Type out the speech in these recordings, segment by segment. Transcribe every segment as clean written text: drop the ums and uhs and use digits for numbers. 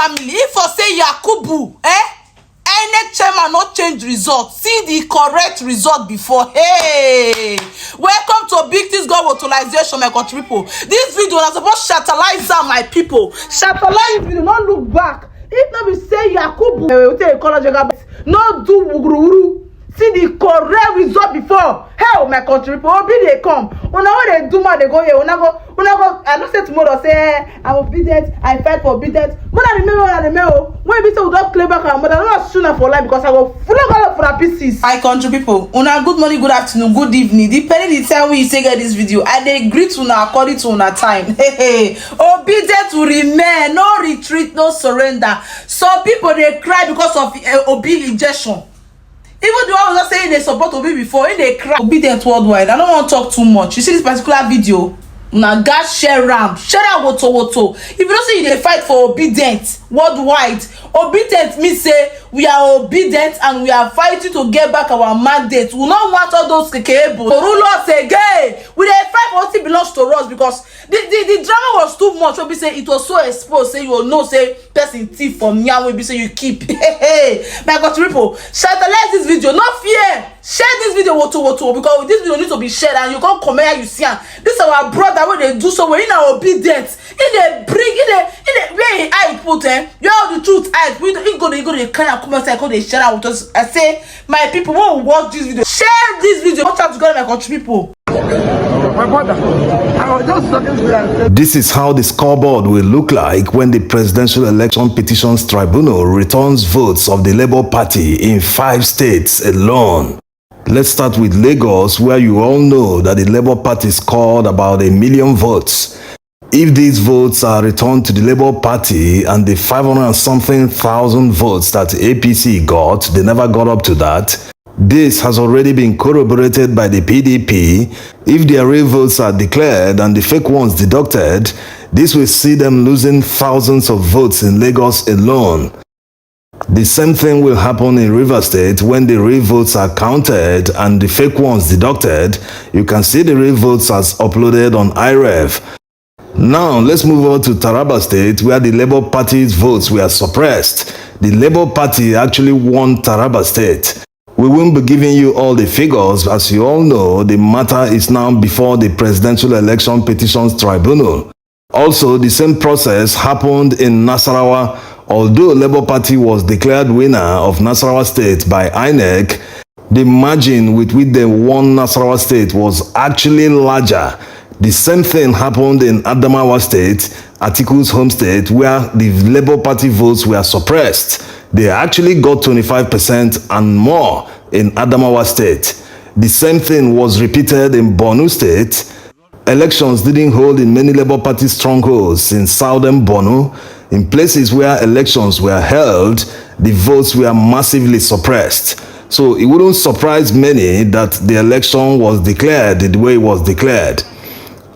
family. If for say Yakubu, any chairman not change result, see the correct result before. Hey, welcome to Big Things God Authorization, my country people. This video is supposed to satellite down, my people. Satellite video, not look back. If not be say Yakubu, no do wuguru. See the correct result before. Hell, my country people, obi they come. Una when they do man, they go here. Una go. I don't say tomorrow. Say I'm obedient. I fight for obedience. When I remember, when we say we don't claim back our mother, I'm not sooner for life because I go full of for pieces. My country people, una good morning, good afternoon, good evening. Depending the time when you say get this video, I dey greet una according to una time. Hey, obedient to remain, no retreat, no surrender. Some people they cry because of obi injection. Even the one was not saying they support Obi before, in they cry. Obedient worldwide. I don't want to talk too much. You see this particular video? Now, God share ram. Share ram woto. If you don't say they fight for obedient worldwide, obedient means say we are obedient and we are fighting to get back our mandate. We don't want all those kekebo to rule us again. We dey fight for what belongs to us because the drama was too much. We be say it was so exposed. Say you will know say person thief from here. We be say you keep. My God, people, satellite this video. No fear. Share this video woto because this video needs to be shared and you can't come here. You see, this our brother when they do so. We're in our obedience. In the bring in the where I put them. You know the truth. I we go the kind of comment I call they share out with us. I say my people won't watch this video. Share this video. Watch out together, my country people. This is how the scoreboard will look like when the Presidential Election Petitions Tribunal returns votes of the Labour Party in 5 states alone. Let's start with Lagos, where you all know that the Labour Party scored about 1 million votes. If these votes are returned to the Labour Party and the 500 and something thousand votes that APC got, they never got up to that. This has already been corroborated by the PDP. If their real votes are declared and the fake ones deducted, this will see them losing thousands of votes in Lagos alone. The same thing will happen in Rivers State when the real votes are counted and the fake ones deducted. You can see the real votes as uploaded on iRev. Now let's move on to Taraba State, where the Labour Party's votes were suppressed. The Labour Party actually won Taraba State. We won't be giving you all the figures. As you all know, the matter is now before the Presidential Election Petitions Tribunal. Also, the same process happened in Nasarawa. Although Labour Party was declared winner of Nasarawa State by INEC, the margin with which they won Nasarawa State was actually larger. The same thing happened in Adamawa State, Atiku's home state, where the Labour Party votes were suppressed. They actually got 25% and more in Adamawa State. The same thing was repeated in Borno State. Elections didn't hold in many Labour Party strongholds in southern Borno. In places where elections were held, the votes were massively suppressed. So it wouldn't surprise many that the election was declared the way it was declared.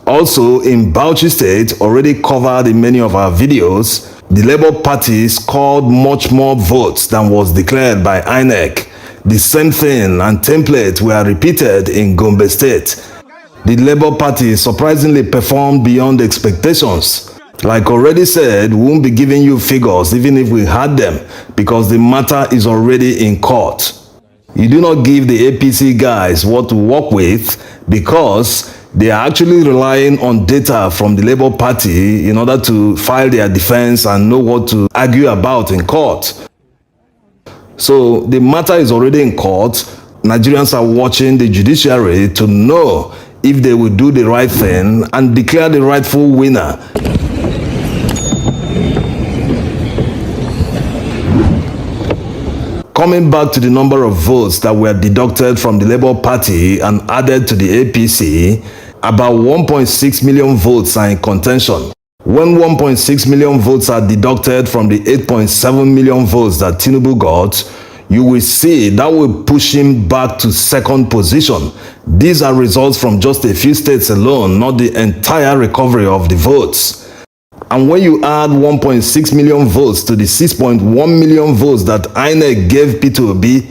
Also, in Bauchi State, already covered in many of our videos, the Labour Party scored much more votes than was declared by INEC. The same thing and template were repeated in Gombe State. The Labour Party surprisingly performed beyond expectations. Like already said, we won't be giving you figures even if we had them, because the matter is already in court. You do not give the APC guys what to work with because they are actually relying on data from the Labour Party in order to file their defense and know what to argue about in court. So the matter is already in court. Nigerians are watching the judiciary to know if they will do the right thing and declare the rightful winner. Coming back to the number of votes that were deducted from the Labour Party and added to the APC, about 1.6 million votes are in contention. When 1.6 million votes are deducted from the 8.7 million votes that Tinubu got, you will see that will push him back to second position. These are results from just a few states alone, not the entire recovery of the votes. And when you add 1.6 million votes to the 6.1 million votes that INEC gave Peter Obi,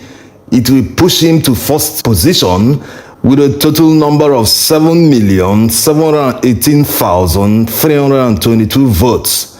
it will push him to first position with a total number of 7,718,322 votes.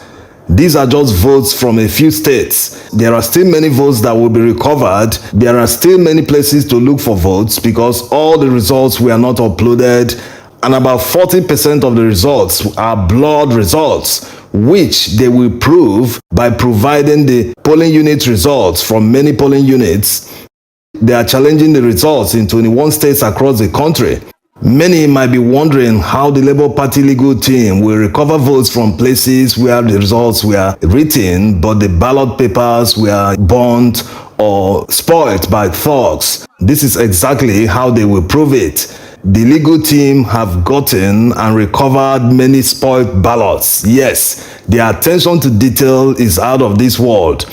These are just votes from a few states. There are still many votes that will be recovered. There are still many places to look for votes because all the results were not uploaded, and about 40% of the results are blood results, which they will prove by providing the polling unit results from many polling units. They are challenging the results in 21 states across the country. Many might be wondering how the Labour Party legal team will recover votes from places where the results were written, but the ballot papers were burnt or spoiled by thugs. This is exactly how they will prove it. The legal team have gotten and recovered many spoiled ballots. Yes, their attention to detail is out of this world.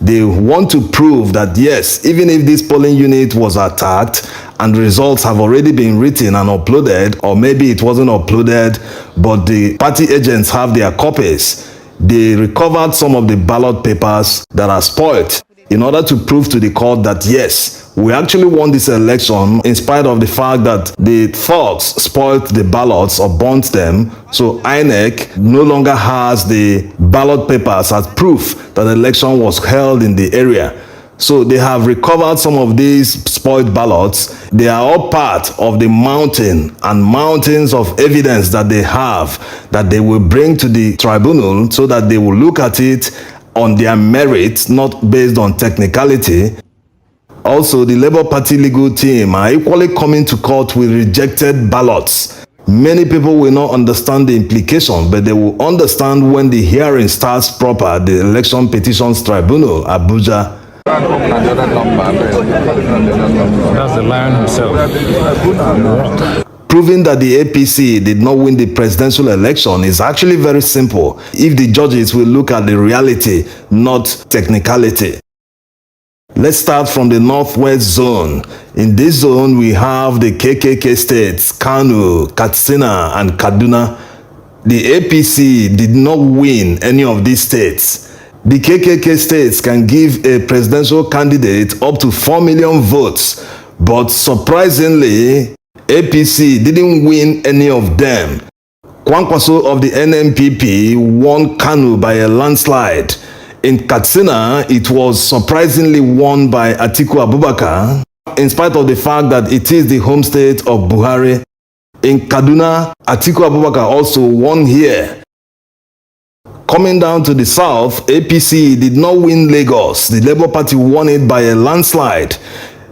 They want to prove that yes, even if this polling unit was attacked and the results have already been written and uploaded, or maybe it wasn't uploaded, but the party agents have their copies, they recovered some of the ballot papers that are spoiled in order to prove to the court that yes, we actually won this election in spite of the fact that the thugs spoiled the ballots or burnt them. So INEC no longer has the ballot papers as proof that the election was held in the area. So they have recovered some of these spoiled ballots. They are all part of the mountain and mountains of evidence that they have that they will bring to the tribunal so that they will look at it on their merit, not based on technicality. Also, the Labour Party legal team are equally coming to court with rejected ballots. Many people will not understand the implication, but they will understand when the hearing starts proper at the Election Petitions Tribunal, Abuja. That's the lion himself. Proving that the APC did not win the presidential election is actually very simple if the judges will look at the reality, not technicality. Let's start from the Northwest Zone. In this zone, we have the KKK states, Kano, Katsina, and Kaduna. The APC did not win any of these states. The KKK states can give a presidential candidate up to 4 million votes, but surprisingly, APC didn't win any of them. Kwankwaso of the NNPP won Kano by a landslide. In Katsina, it was surprisingly won by Atiku Abubakar, in spite of the fact that it is the home state of Buhari. In Kaduna, Atiku Abubakar also won here. Coming down to the south, APC did not win Lagos. The Labour Party won it by a landslide.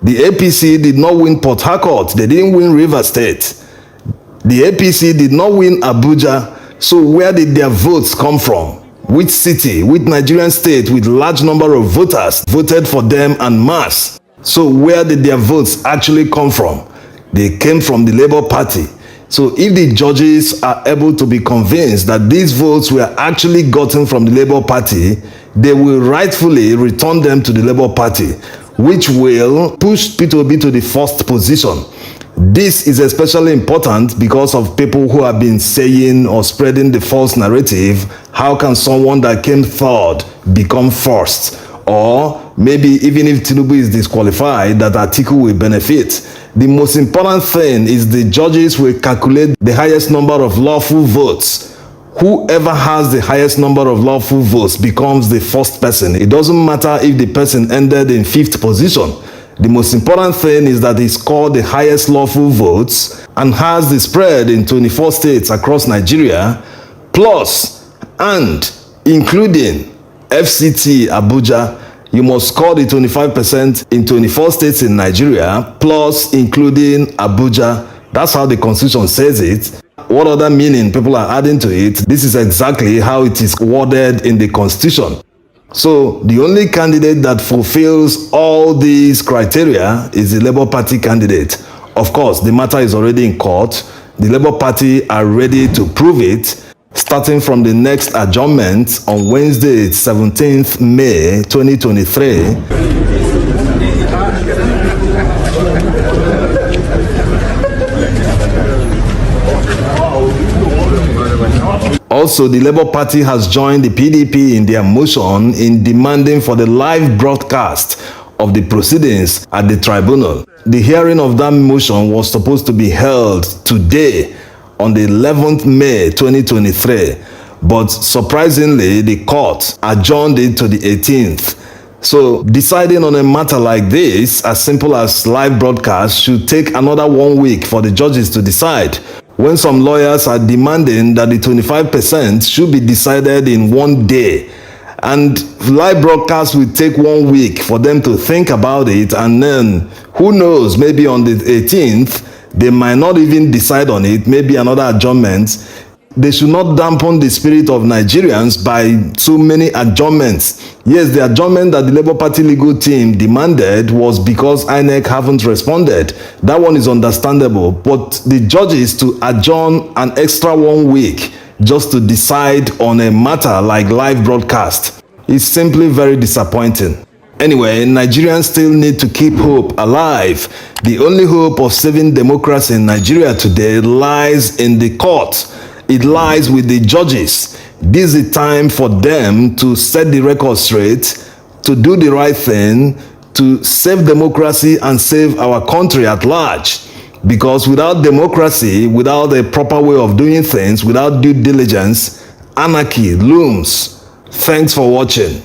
The APC did not win Port Harcourt. They didn't win Rivers State. The APC did not win Abuja. So where did their votes come from? Which city, which Nigerian state with large number of voters voted for them en masse? So where did their votes actually come from? They came from the Labour Party. So if the judges are able to be convinced that these votes were actually gotten from the Labour Party, they will rightfully return them to the Labour Party, which will push P2B to the first position. This is especially important because of people who have been saying or spreading the false narrative. How can someone that came third become first? Or maybe even if Tinubu is disqualified, that Atiku will benefit. The most important thing is the judges will calculate the highest number of lawful votes. Whoever has the highest number of lawful votes becomes the first person. It doesn't matter if the person ended in 5th position. The most important thing is that he scored the highest lawful votes and has the spread in 24 states across Nigeria, plus and including FCT Abuja. You must score the 25% in 24 states in Nigeria, plus including Abuja. That's how the Constitution says it. What other meaning people are adding to it? This is exactly how it is worded in the Constitution. So the only candidate that fulfills all these criteria is the Labour Party candidate. Of course, the matter is already in court. The Labour Party are ready to prove it, starting from the next adjournment on Wednesday, 17th May 2023. Also, the Labour Party has joined the PDP in their motion in demanding for the live broadcast of the proceedings at the tribunal. The hearing of that motion was supposed to be held today on the 11th May 2023, but surprisingly, the court adjourned it to the 18th. So, deciding on a matter like this, as simple as live broadcast, should take another 1 week for the judges to decide, when some lawyers are demanding that the 25% should be decided in 1 day. And live broadcast will take 1 week for them to think about it, and then, who knows, maybe on the 18th, they might not even decide on it, maybe another adjournment. They should not dampen the spirit of Nigerians by so many adjournments. Yes, the adjournment that the Labour Party legal team demanded was because INEC haven't responded. That one is understandable. But the judges to adjourn an extra 1 week just to decide on a matter like live broadcast is simply very disappointing. Anyway, Nigerians still need to keep hope alive. The only hope of saving democracy in Nigeria today lies in the court. It lies with the judges. This is the time for them to set the record straight, to do the right thing, to save democracy and save our country at large. Because without democracy, without a proper way of doing things, without due diligence, anarchy looms. Thanks for watching.